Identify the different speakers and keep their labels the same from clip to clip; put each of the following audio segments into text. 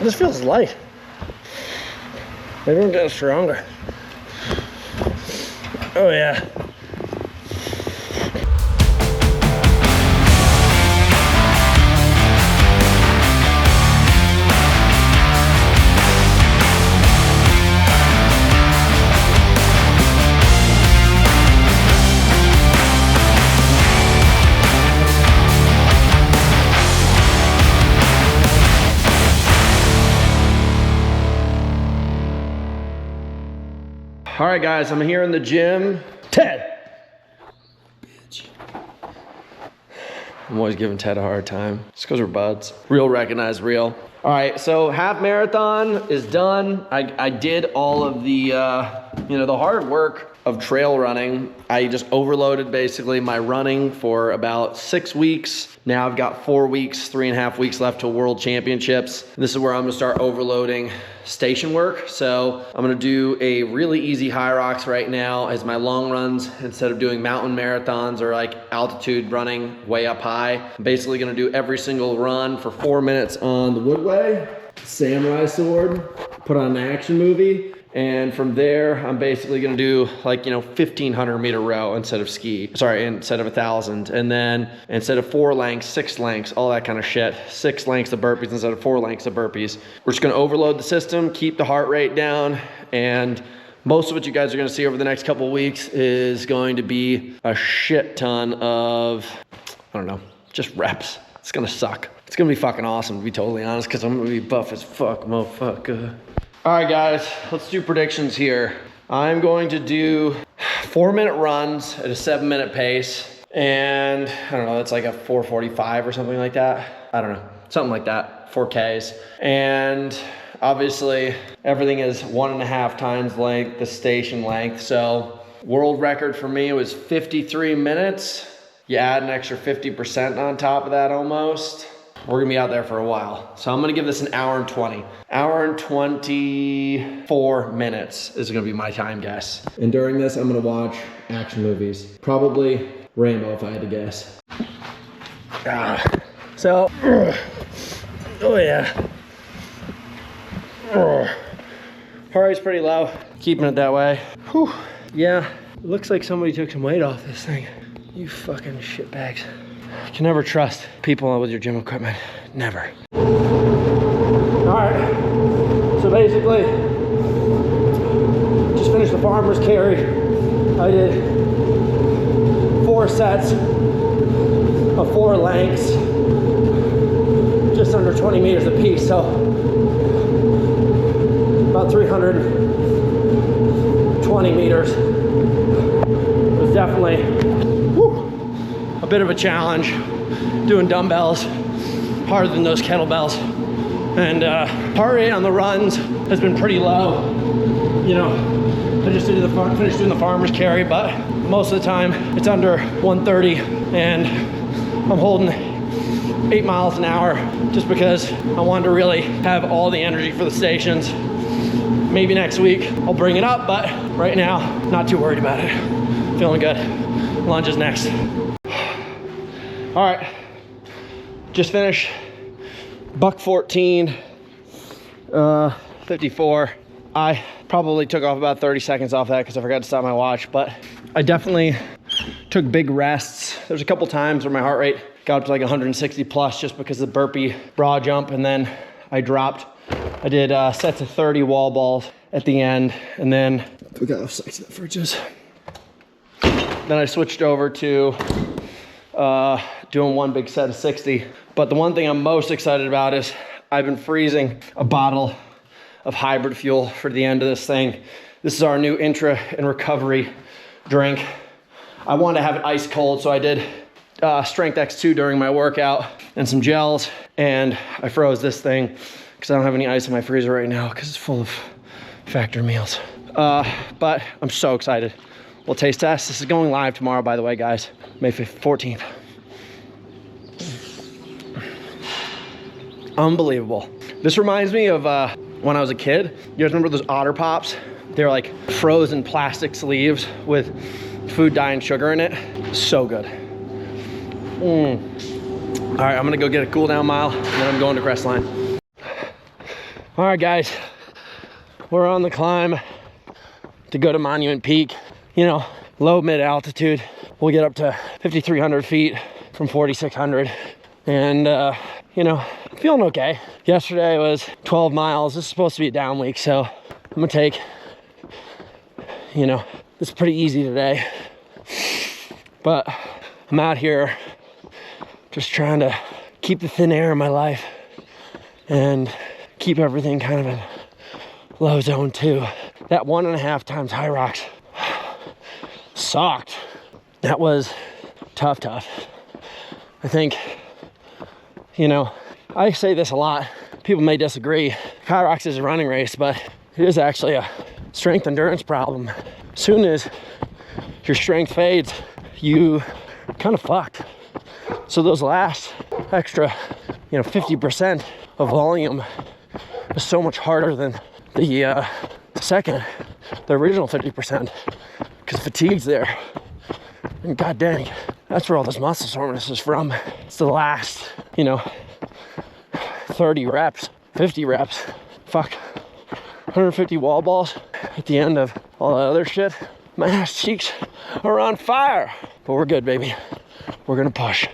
Speaker 1: This feels light. Maybe I'm getting stronger. Oh yeah. All right, guys, I'm here in the gym. Ted. Bitch. I'm always giving Ted a hard time. Just because we're buds. Real recognize real. All right, so half marathon is done. I did all of the, the hard work of trail running. I just overloaded basically my running for about 6 weeks. Now I've got 4 weeks, 3.5 weeks left to World Championships. This is where I'm gonna start overloading station work. So I'm gonna do a really easy Hyrox right now as my long runs instead of doing mountain marathons or like altitude running way up high. I'm basically gonna do every single run for 4 minutes on the Woodway, samurai sword, put on an action movie. And from there, I'm basically gonna do like, 1,500 meter row instead of instead of 1,000. And then instead of 4 lengths, 6 lengths, all that kind of shit. 6 lengths of burpees instead of 4 lengths of burpees. We're just gonna overload the system, keep the heart rate down, and most of what you guys are gonna see over the next couple of weeks is going to be a shit ton of, I don't know, just reps. It's gonna suck. It's gonna be fucking awesome, to be totally honest, because I'm gonna be buff as fuck, motherfucker. All right, guys, let's do predictions here. I'm going to do 4-minute runs at a 7-minute pace. And I don't know, that's like a 4:45 or something like that. I don't know, something like that, 4Ks. And obviously everything is 1.5 times the station length. So world record for me was 53 minutes. You add an extra 50% on top of that almost. We're gonna be out there for a while. So I'm gonna give this an hour and 20. Hour and 24 minutes is gonna be my time guess. And during this, I'm gonna watch action movies. Probably Rambo if I had to guess. So, oh yeah. Heart rate's pretty low. Keeping it that way. Whew. Yeah, it looks like somebody took some weight off this thing. You fucking shitbags. You can never trust people with your gym equipment. Never. All right, so basically, just finished the farmer's carry. I did 4 sets of 4 lengths, just under 20 meters a piece, so about 320 meters. It was definitely a bit of a challenge doing dumbbells harder than those kettlebells, and heart rate on the runs has been pretty low. I just finished doing the farmer's carry, but most of the time it's under 130, and I'm holding 8 miles an hour just because I wanted to really have all the energy for the stations. Maybe next week I'll bring it up, but right now not too worried about it. Feeling good. Lunge is next. All right, just finished buck 14, 54. I probably took off about 30 seconds off that because I forgot to stop my watch, but I definitely took big rests. There's a couple times where my heart rate got up to like 160 plus just because of the burpee broad jump, and then I dropped. I did sets of 30 wall balls at the end, and then we got off six of the fridges. Then I switched over to doing one big set of 60. But the one thing I'm most excited about is I've been freezing a bottle of hybrid fuel for the end of this thing. This is our new intra and recovery drink. I wanted to have it ice cold, so I did Strength X2 during my workout and some gels, and I froze this thing because I don't have any ice in my freezer right now because it's full of factory meals. But I'm so excited. We'll taste test. This is going live tomorrow, by the way, guys. May 14th. Unbelievable. This reminds me of when I was a kid. You guys remember those Otter Pops? They're like frozen plastic sleeves with food dye and sugar in it. So good. All right, I'm gonna go get a cool down mile and then I'm going to Crestline. All right, guys, we're on the climb to go to Monument Peak. You know, low mid altitude. We'll get up to 5,300 feet from 4,600. And, you know, feeling okay. Yesterday was 12 miles. This is supposed to be a down week, so I'm gonna take, you know, it's pretty easy today. But I'm out here just trying to keep the thin air in my life and keep everything kind of in low zone 2. That 1.5 times Hyrox sucked. That was tough. I think, you know, I say this a lot. People may disagree. Hyrox is a running race, but it is actually a strength endurance problem. As soon as your strength fades, you kind of fucked. So those last extra, you know, 50% of volume is so much harder than the original 50%, because fatigue's there. And god dang, that's where all this muscle soreness is from. It's the last, you know, 30 reps, 50 reps, fuck, 150 wall balls at the end of all the other shit. My ass cheeks are on fire, but we're good, baby. We're gonna push.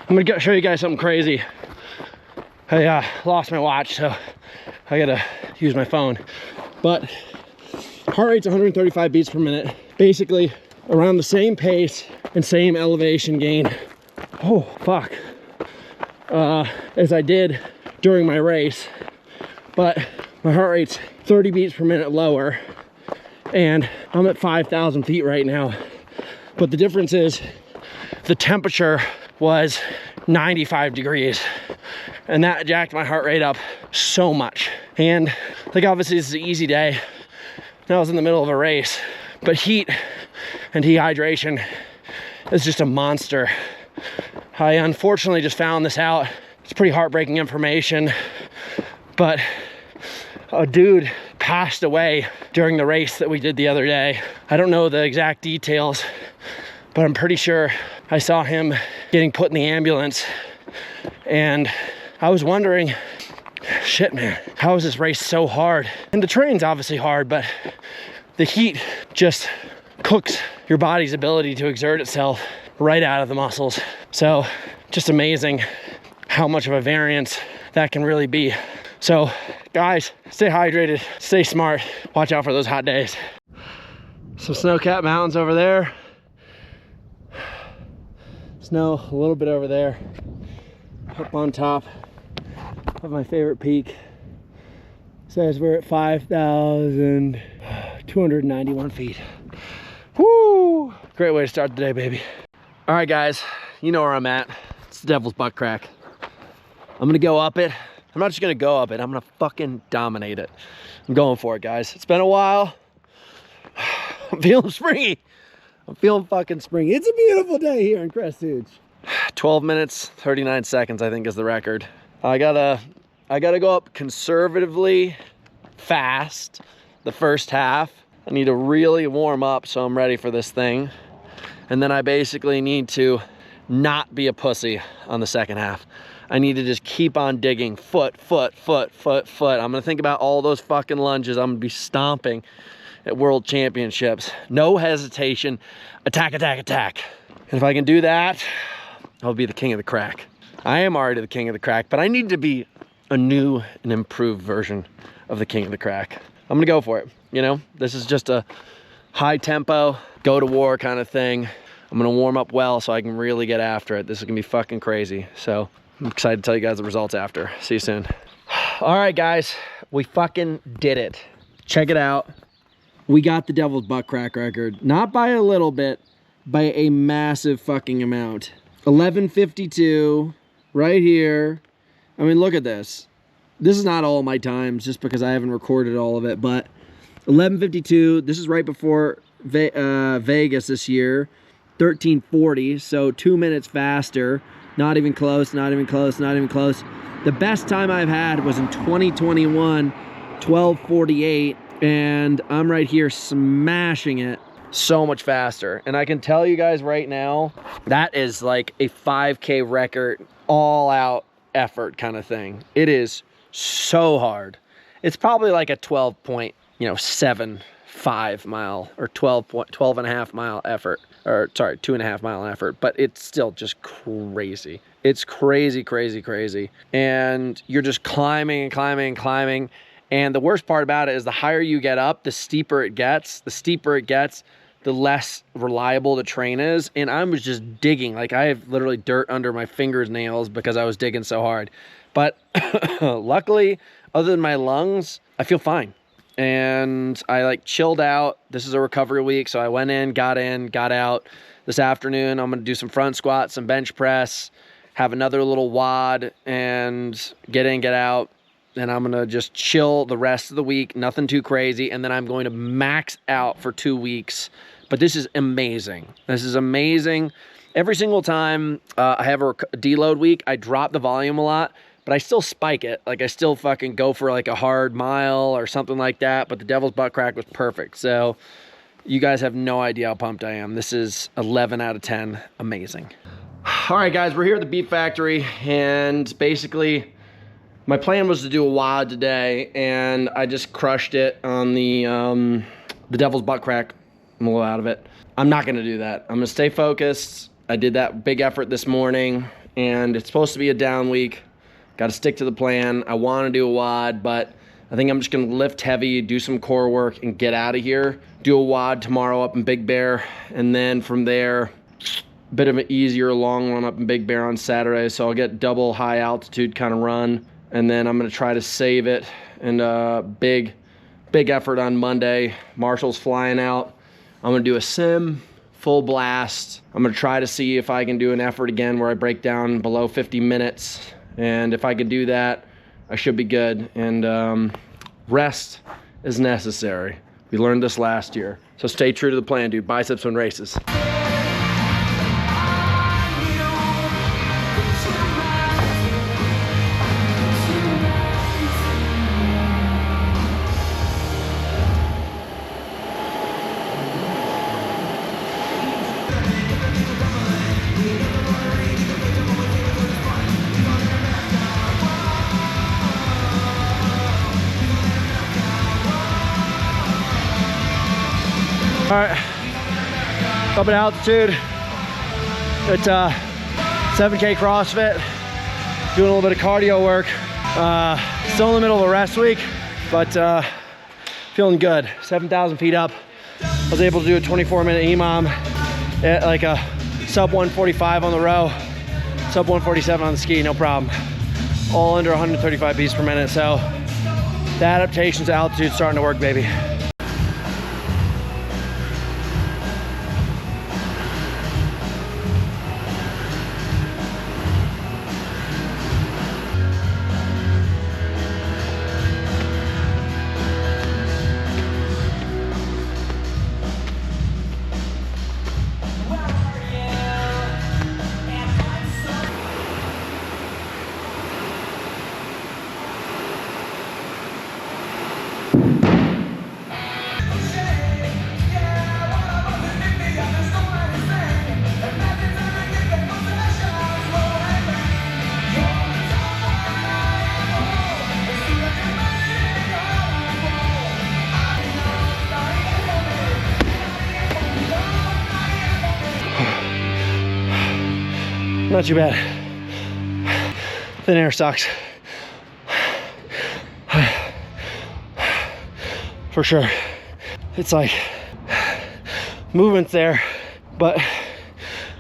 Speaker 1: I'm gonna show you guys something crazy. I lost my watch, so I gotta use my phone. But heart rate's 135 beats per minute, basically around the same pace and same elevation gain. Oh, fuck. As I did during my race, but my heart rate's 30 beats per minute lower, and I'm at 5,000 feet right now. But the difference is the temperature was 95 degrees, and that jacked my heart rate up so much. And like, obviously this is an easy day, and I was in the middle of a race, but heat and dehydration is just a monster. I unfortunately just found this out. It's pretty heartbreaking information, but a dude passed away during the race that we did the other day. I don't know the exact details, but I'm pretty sure I saw him getting put in the ambulance. And I was wondering, shit, man, how is this race so hard? And the train's obviously hard, but the heat just cooks your body's ability to exert itself right out of the muscles. So just amazing how much of a variance that can really be. So guys, stay hydrated, stay smart, watch out for those hot days. Some snow-capped mountains over there. Snow a little bit over there. Up on top of my favorite peak. Says we're at 5,291 feet. Woo! Great way to start the day, baby. All right, guys, you know where I'm at. It's the Devil's Butt Crack. I'm gonna go up it. I'm not just gonna go up it, I'm gonna fucking dominate it. I'm going for it, guys. It's been a while. I'm feeling springy. I'm feeling fucking springy. It's a beautiful day here in Crest Ridge. 12 minutes, 39 seconds, I think, is the record. I gotta go up conservatively fast the first half. I need to really warm up so I'm ready for this thing. And then I basically need to not be a pussy on the second half. I need to just keep on digging, foot. I'm gonna think about all those fucking lunges I'm gonna be stomping at World Championships. No hesitation, attack. And if I can do that, I'll be the king of the crack. I am already the king of the crack, but I need to be a new and improved version of the king of the crack. I'm gonna go for it, you know? This is just a high tempo, go to war kind of thing. I'm gonna warm up well so I can really get after it. This is gonna be fucking crazy. So I'm excited to tell you guys the results after. See you soon. All right, guys, we fucking did it. Check it out. We got the Devil's Butt Crack record. Not by a little bit, by a massive fucking amount. 11:52 right here. I mean, look at this. This is not all my times just because I haven't recorded all of it, but 11:52, this is right before Vegas this year. 13:40, so 2 minutes faster. Not even close, not even close, not even close. The best time I've had was in 2021, 12:48, and I'm right here smashing it so much faster. And I can tell you guys right now, that is like a 5K record all out effort kind of thing. It is so hard. It's probably like a 12.75 mile or 12 and a half mile effort, or sorry, 2.5 mile effort, but it's still just crazy. It's crazy, crazy, crazy. And you're just climbing and climbing and climbing. And the worst part about it is the higher you get up, the steeper it gets. The steeper it gets, the less reliable the train is. And I was just digging. Like, I have literally dirt under my fingernails because I was digging so hard. But luckily, other than my lungs, I feel fine. And I like chilled out. This is a recovery week. So I went in, got out. This afternoon, I'm going to do some front squats, some bench press, have another little WOD, and get in, get out. And I'm going to just chill the rest of the week, nothing too crazy. And then I'm going to max out for 2 weeks. But this is amazing. This is amazing. Every single time I have a deload week, I drop the volume a lot, but I still spike it. Like, I still fucking go for like a hard mile or something like that. But the Devil's Butt Crack was perfect. So you guys have no idea how pumped I am. This is 11 out of 10. Amazing. All right, guys, we're here at the Beef Factory, and basically my plan was to do a WOD today, and I just crushed it on the Devil's Butt Crack. I'm a little out of it. I'm not gonna do that. I'm gonna stay focused. I did that big effort this morning, and it's supposed to be a down week. Gotta stick to the plan. I wanna do a WOD, but I think I'm just gonna lift heavy, do some core work, and get out of here. Do a WOD tomorrow up in Big Bear, and then from there, a bit of an easier long run up in Big Bear on Saturday. So I'll get double high altitude kind of run. And then I'm gonna try to save it, and big effort on Monday. Marshall's flying out. I'm gonna do a sim, full blast. I'm gonna try to see if I can do an effort again where I break down below 50 minutes. And if I can do that, I should be good. And rest is necessary. We learned this last year. So stay true to the plan, dude. Biceps when races. All right, up at altitude. It's 7K CrossFit, doing a little bit of cardio work. Still in the middle of a rest week, but feeling good. 7,000 feet up. I was able to do a 24-minute EMOM at like a sub 145 on the row, sub 147 on the ski, no problem. All under 135 beats per minute. So the adaptation to altitude starting to work, baby. Not too bad. Thin air sucks. For sure. It's like movement's there, but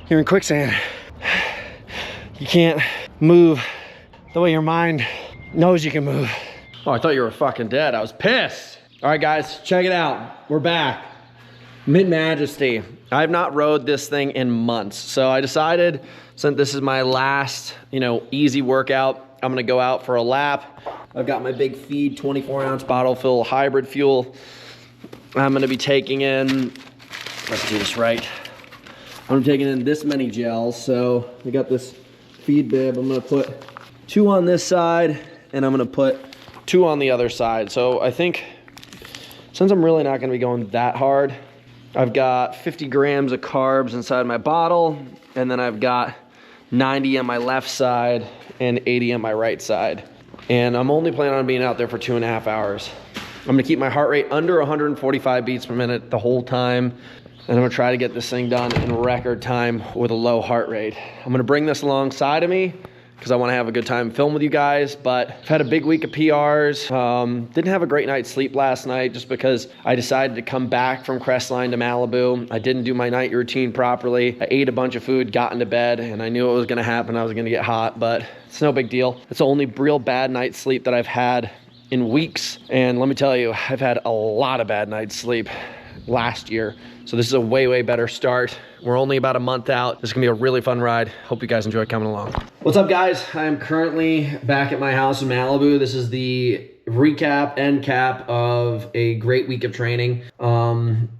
Speaker 1: you're in quicksand. You can't move the way your mind knows you can move. Oh, I thought you were fucking dead. I was pissed. All right, guys, check it out. We're back. 𝗕𝗟𝗏𝗧𝗔. I have not rode this thing in months. So I decided, since this is my last, easy workout, I'm gonna go out for a lap. I've got my big feed 24-ounce bottle full of hybrid fuel. I'm gonna be taking in, let's do this right. I'm taking in this many gels. So I got this feed bib. I'm gonna put 2 on this side, and I'm gonna put 2 on the other side. So I think, since I'm really not gonna be going that hard, I've got 50 grams of carbs inside my bottle, and then I've got 90 on my left side, and 80 on my right side. And I'm only planning on being out there for 2.5 hours. I'm gonna keep my heart rate under 145 beats per minute the whole time. And I'm gonna try to get this thing done in record time with a low heart rate. I'm gonna bring this alongside of me because I wanna have a good time film with you guys, but I've had a big week of PRs. Didn't have a great night's sleep last night just because I decided to come back from Crestline to Malibu. I didn't do my night routine properly. I ate a bunch of food, got into bed, and I knew it was gonna happen. I was gonna get hot, but it's no big deal. It's the only real bad night's sleep that I've had in weeks. And let me tell you, I've had a lot of bad night's sleep last year. So this is a way, way better start. We're only about a month out. This is gonna be a really fun ride. Hope you guys enjoy coming along. What's up, guys? I am currently back at my house in Malibu. This is the recap and cap of a great week of training.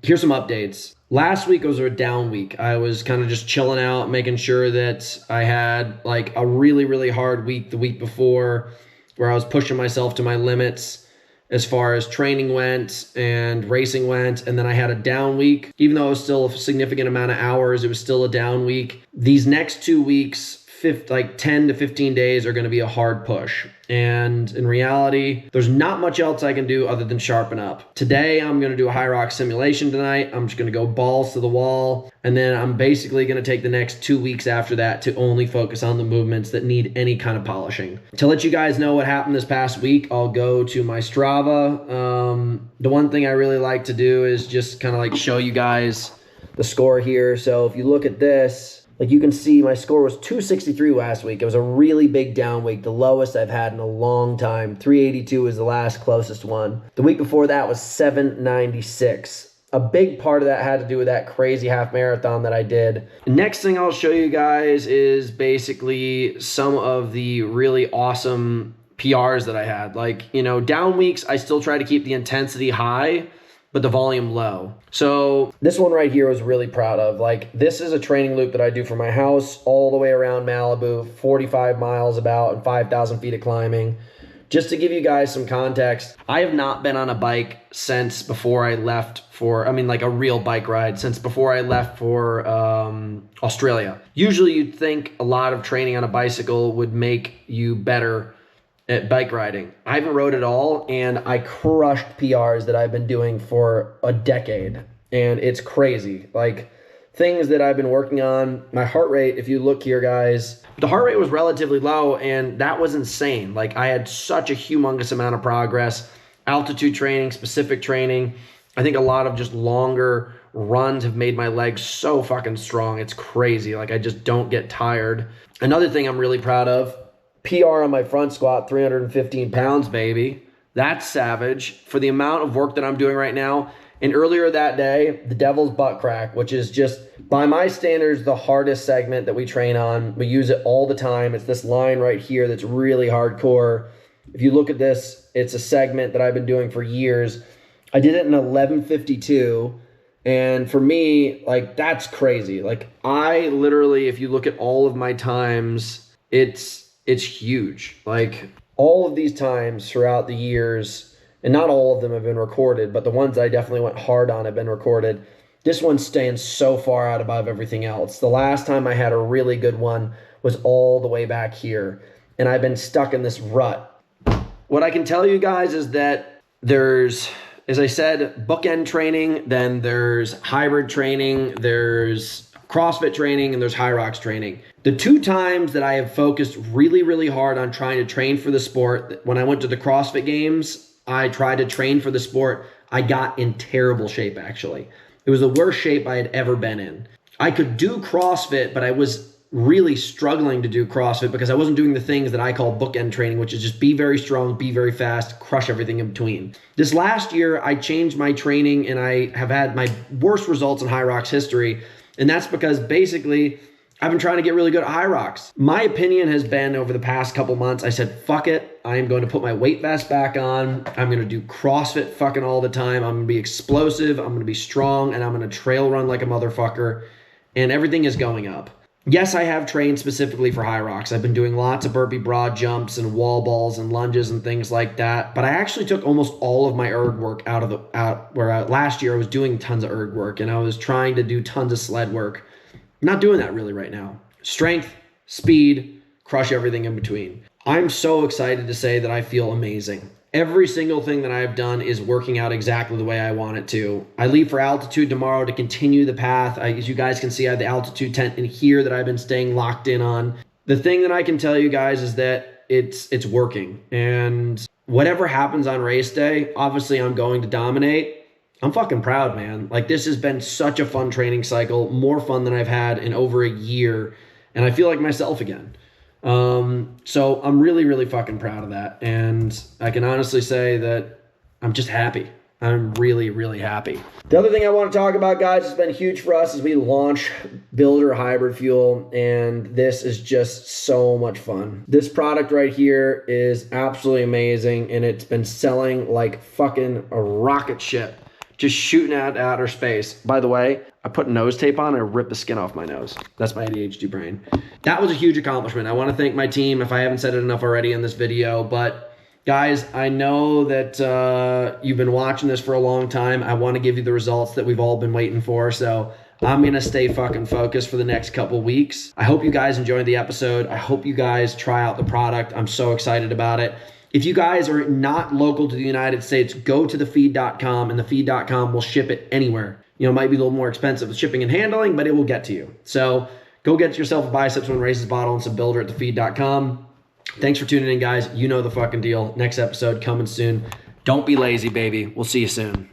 Speaker 1: Here's some updates. Last week was a down week. I was kind of just chilling out, making sure that I had like a really, really hard week the week before where I was pushing myself to my limits as far as training went and racing went. And then I had a down week. Even though it was still a significant amount of hours, it was still a down week. These next 2 weeks, like 10 to 15 days are gonna be a hard push. And in reality, there's not much else I can do other than sharpen up. Today, I'm gonna do a Hyrox simulation tonight. I'm just gonna go balls to the wall. And then I'm basically gonna take the next 2 weeks after that to only focus on the movements that need any kind of polishing. To let you guys know what happened this past week, I'll go to my Strava. The one thing I really like to do is just kind of like show you guys the score here. So if you look at this, like you can see my score was 263 last week. It was a really big down week, the lowest I've had in a long time. 382 is the last closest one. The week before that was 796. A big part of that had to do with that crazy half marathon that I did. Next thing I'll show you guys is basically some of the really awesome PRs that I had. Like, you know, down weeks, I still try to keep the intensity high, but the volume low. So this one right here I was really proud of. Like, this is a training loop that I do from my house all the way around Malibu, 45 miles about and 5,000 feet of climbing. Just to give you guys some context, I have not been on a bike since before I left for, I mean like a real bike ride, since before I left for Australia. Usually you'd think a lot of training on a bicycle would make you better at bike riding. I haven't rode at all, and I crushed PRs that I've been doing for a decade, and it's crazy. Like, things that I've been working on, my heart rate, if you look here, guys, the heart rate was relatively low, and that was insane. Like, I had such a humongous amount of progress. Altitude training, specific training. I think a lot of just longer runs have made my legs so fucking strong. It's crazy. Like, I just don't get tired. Another thing I'm really proud of, PR on my front squat, 315 pounds, baby. That's savage for the amount of work that I'm doing right now. And earlier that day, the devil's butt crack, which is just, by my standards, the hardest segment that we train on. We use it all the time. It's this line right here that's really hardcore. If you look at this, it's a segment that I've been doing for years. I did it in 11:52. And for me, like, that's crazy. Like, I literally, if you look at all of my times, it's huge. Like, all of these times throughout the years, and not all of them have been recorded, but the ones I definitely went hard on have been recorded. This one stands so far out above everything else. The last time I had a really good one was all the way back here, and I've been stuck in this rut. What I can tell you guys is that there's, as I said, bookend training, then there's hybrid training, there's CrossFit training, and there's Hyrox training. The 2 times that I have focused really, really hard on trying to train for the sport, when I went to the CrossFit Games, I tried to train for the sport. I got in terrible shape, actually. It was the worst shape I had ever been in. I could do CrossFit, but I was really struggling to do CrossFit because I wasn't doing the things that I call bookend training, which is just be very strong, be very fast, crush everything in between. This last year, I changed my training, and I have had my worst results in Hyrox history. And that's because basically I've been trying to get really good at Hyrox. My opinion has been over the past couple months, I said, fuck it. I am going to put my weight vest back on. I'm going to do CrossFit fucking all the time. I'm going to be explosive. I'm going to be strong, and I'm going to trail run like a motherfucker. And everything is going up. Yes, I have trained specifically for Hyrox. I've been doing lots of burpee broad jumps and wall balls and lunges and things like that. But I actually took almost all of my erg work last year I was doing tons of erg work, and I was trying to do tons of sled work. I'm not doing that really right now. Strength, speed, crush everything in between. I'm so excited to say that I feel amazing. Every single thing that I've done is working out exactly the way I want it to. I leave for altitude tomorrow to continue the path. As you guys can see, I have the altitude tent in here that I've been staying locked in on. The thing that I can tell you guys is that it's working. And whatever happens on race day, obviously I'm going to dominate. I'm fucking proud, man. Like, this has been such a fun training cycle, more fun than I've had in over a year. And I feel like myself again. So I'm really, really fucking proud of that. And I can honestly say that I'm just happy. I'm really, really happy. The other thing I want to talk about, guys, has been huge for us as we launch Builder Hybrid Fuel. And this is just so much fun. This product right here is absolutely amazing. And it's been selling like fucking a rocket ship. Just shooting at outer space. By the way, I put nose tape on and ripped the skin off my nose. That's my ADHD brain. That was a huge accomplishment. I want to thank my team if I haven't said it enough already in this video. But guys, I know that you've been watching this for a long time. I want to give you the results that we've all been waiting for. So I'm going to stay fucking focused for the next couple weeks. I hope you guys enjoyed the episode. I hope you guys try out the product. I'm so excited about it. If you guys are not local to the United States, go to 𝗕𝗏.com, and 𝗕𝗏.com will ship it anywhere. You know, it might be a little more expensive with shipping and handling, but it will get to you. So go get yourself a Biceps Win Races bottle and some Builder at 𝗕𝗏.com. Thanks for tuning in, guys. You know the fucking deal. Next episode coming soon. Don't be lazy, baby. We'll see you soon.